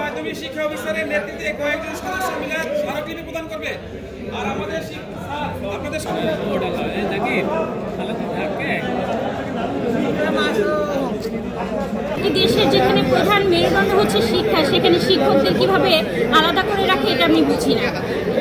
মাধ্যমিক শিক্ষা অফিসারের নেতৃত্বে কয়েকজন সদস্য মিলে স্মারকলিপি প্রদান করবে। আর আমাদের আপনাদের দেশের যেখানে প্রধান মেরুদণ্ড হচ্ছে শিক্ষা, সেখানে শিক্ষকদের কিভাবে আলাদা করে রাখে এটা আমি বুঝি না।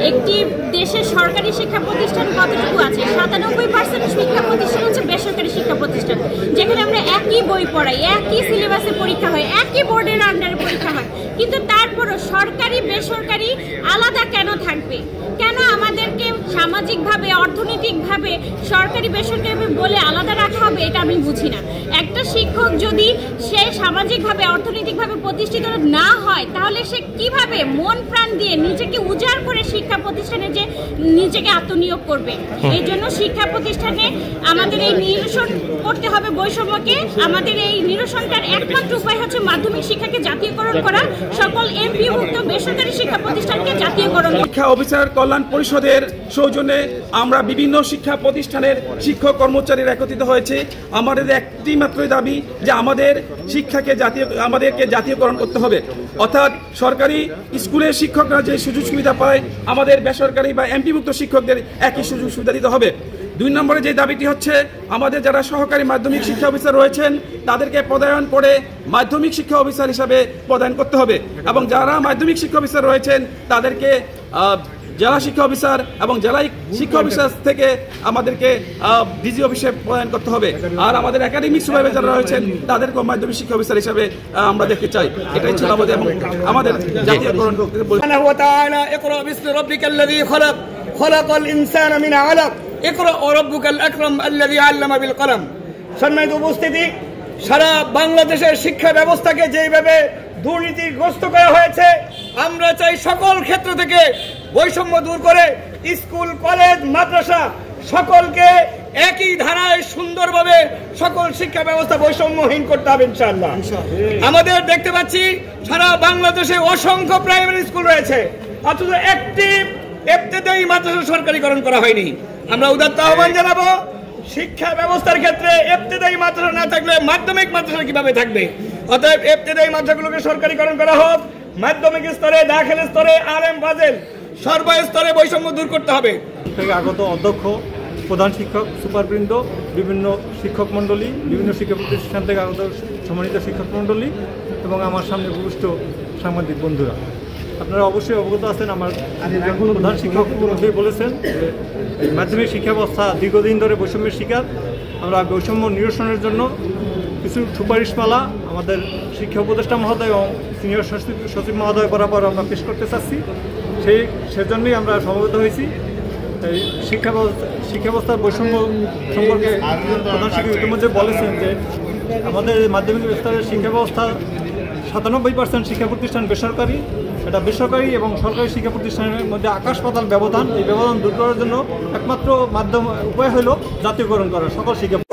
একটি দেশের সরকারি শিক্ষা প্রতিষ্ঠান কতটুকু আছে? 97% শিক্ষা প্রতিষ্ঠান হচ্ছে বেসরকারি শিক্ষা প্রতিষ্ঠান, যেখানে আমরা একই বই পড়াই, একই সিলেবাসে পরীক্ষা হয়, একই বোর্ডের আন্ডারে পরীক্ষা হয়, কিন্তু তারপরও সরকারি বেসরকারি আলাদা কেন থাকবে? কেন আমাদেরকে সামাজিকভাবে অর্থনৈতিকভাবে সরকারি বেসরকারি বলে আলাদা রাখা হবে? এটা আমি বুঝি না। একটা শিক্ষক যদি সে সামাজিকভাবে অর্থনৈতিকভাবে প্রতিষ্ঠিত না হয়, তাহলে সে কিভাবে মন প্রাণ দিয়ে নিজেকে উজাড় করে শিক্ষা প্রতিষ্ঠানে যে নিজেকে আত্মনিয়োগ করবে? এই জন্য শিক্ষা প্রতিষ্ঠানে আমাদের এই নিরসন করতে হবে বৈষম্যকে। আমাদের এই নিরসনটার একমাত্র উপায় হচ্ছে মাধ্যমিক শিক্ষাকে জাতীয়করণ করা, সকল এমপিওভুক্ত বেসরকারি শিক্ষা প্রতিষ্ঠানকে জাতীয়করণ। শিক্ষা অফিসার কল্যাণ পরিষদের সৌজন্যে আমরা বিভিন্ন শিক্ষা প্রতিষ্ঠানের শিক্ষক কর্মচারীরা একত্রিত হয়েছে। আমাদের একটি মাত্রই দাবি যে আমাদেরকে জাতীয়করণ করতে হবে, অর্থাৎ সরকারি স্কুলের শিক্ষকরা যে সুযোগ সুবিধা পায় আমাদের বেসরকারি বা এমপিভুক্ত শিক্ষকদের একই সুযোগ সুবিধা দিতে হবে। 2 নম্বরে যে দাবিটি হচ্ছে আমাদের যারা সহকারী মাধ্যমিক শিক্ষা অফিসার রয়েছেন তাদেরকে পদায়ন করে মাধ্যমিক শিক্ষা অফিসার হিসাবে পদায়ন করতে হবে, এবং যারা মাধ্যমিক শিক্ষা অফিসার রয়েছেন তাদেরকে জেলা শিক্ষা অফিসার এবং জেলা শিক্ষা অফিসার থেকে আমাদেরকে ডিজি অফিসে পদায়ন করতে হবে। আর আমাদের একাডেমিক সুপারভাইজার যারা রয়েছেন তাদেরকেও মাধ্যমিক শিক্ষা অফিসার হিসাবে আমরা দেখতে চাই। এটাই ছিল আমাদের জাতীয়করণ। সম্মানিত উপস্থিতি, সারা বাংলাদেশের শিক্ষা ব্যবস্থাকে যেভাবে দুর্নীতিগ্রস্ত করা হয়েছে, আমরা চাই সকল ক্ষেত্র থেকে বৈষম্য দূর করে স্কুল কলেজ মাদ্রাসা সকলকে একই ধারায় সুন্দরভাবে সকল শিক্ষা ব্যবস্থা বৈষম্যহীন করতে হবে ইনশাআল্লাহ। আমাদের দেখতে পাচ্ছি সারা বাংলাদেশে অসংখ্য প্রাইমারি স্কুল রয়েছে, অথচ একটি ইবতেদায়ী মাদ্রাসা সরকারিকরণ করা হয়নি। আমরা উদাত্ত আহ্বান জানাবো, শিক্ষা ব্যবস্থার ক্ষেত্রে ইবতেদায়ী মাদ্রাসা না থাকলে মাধ্যমিক মাদ্রাসা কিভাবে থাকবে? অতএব ইবতেদায়ী মাদ্রাসাগুলোকে সরকারিকরণ করা হোক। মাধ্যমিক স্তরে, দাখিল স্তরে, আলেম ফাজিল সর্বস্তরে বৈষম্য দূর করতে হবে। থেকে আগত অধ্যক্ষ, প্রধান শিক্ষক, সুপারবৃন্দ, বিভিন্ন শিক্ষক মণ্ডলী, বিভিন্ন শিক্ষা প্রতিষ্ঠান থেকে আগত সম্মানিত শিক্ষক মণ্ডলী এবং আমার সামনে উপবিষ্ট সাংবাদিক বন্ধুরা, আপনারা অবশ্যই অবগত আছেন। আমার প্রধান শিক্ষক মধ্যেই বলেছেন যে মাধ্যমিক শিক্ষা ব্যবস্থা দীর্ঘদিন ধরে বৈষম্যের শিকার। আমরা বৈষম্য নিরসনের জন্য কিছু সুপারিশমালা আমাদের শিক্ষা উপদেষ্টা মহোদয় এবং সিনিয়র সচিব মহোদয় বরাবর আমরা পেশ করতে চাচ্ছি। সেজন্যই আমরা সমবেত হয়েছি। এই শিক্ষা ব্যবস্থার বৈষম্য সম্পর্কে প্রধান শিক্ষক ইতিমধ্যে বলেছেন যে আমাদের মাধ্যমিক স্তরের শিক্ষা ব্যবস্থা 97% শিক্ষা প্রতিষ্ঠান বেসরকারি। এটা বেসরকারি এবং সরকারি শিক্ষা প্রতিষ্ঠানের মধ্যে আকাশ পাতাল ব্যবধান। এই ব্যবধান দূর করার জন্য একমাত্র উপায় হলো জাতীয়করণ করা সকল শিক্ষা।